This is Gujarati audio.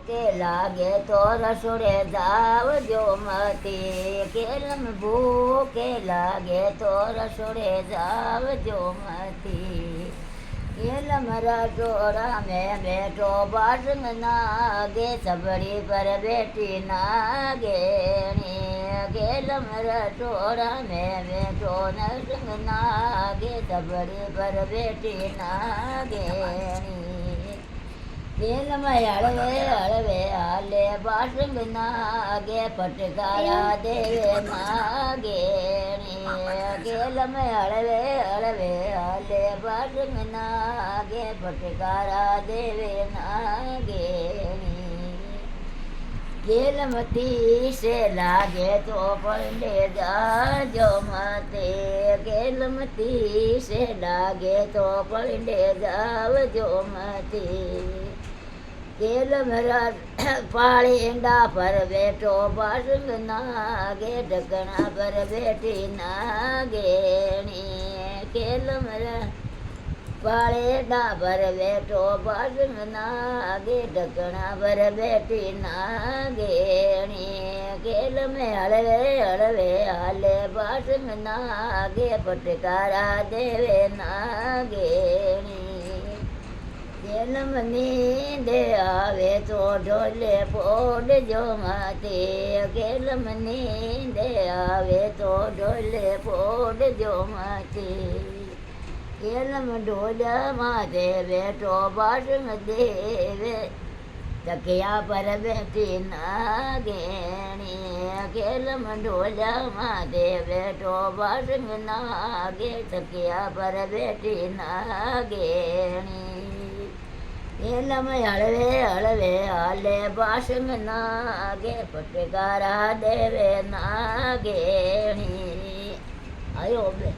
કે લાગે તો રસોડે જાવજો મતી, કેલમ ભૂકે લાગે તો રસોડે જાવજો મતી. કેલમ રસોડા મેં બેઠો બાસંગ નાગે, સબડી પર બેઠી નાગેણી. કેલમ રસોડા મેં બેઠો નરસંગ નાગે, સબડી પર બેઠી નાગેણી. કેલમાં હળવે હળવે હાલે બાસંગ નાગે, પટકારા દેવે નાગેણી. કેલમાં હળવે હળવે હાલે બાસંગ નાગે, પટકારા દેવે નાગેણી. કેલમતી સે લાગે તો પંડે જાજો મતે, કેલમતી સે લાગે તો પંડે જાવજો મતે. કેલમ પાળીંડા પર બેઠો બાસંગ નાગે, ઢકણા પર બેઠી નાગેણી. કેલમ પાળીંડા પર બેઠો બાસંગ નાગે, ઢકણા પર બેઠી નાગેણી. કેલમે હળવે હળવે હાલે બાસંગ નાગે, પટકારા દેવે નાગેણી. કેલમ નીંદે આવે તો ઢોલે પોડજો માતે, કેલમ નીંદે આવે તો ઢોલે પોડજો માતે. કેલમ ઢોલ્યા માથે બેઠો બાસંગ દેવે, તકિયા પર બેઠી નાગેણી. કેલમ ઢોલ્યા માથે બેઠો બાસંગ નાગે, તકિયા પર બેઠી નાગેણી. કેલમ હળવે હળવે હાલે બાસંગ નાગે, પટકારા દેવે નાગેણી. આયો બે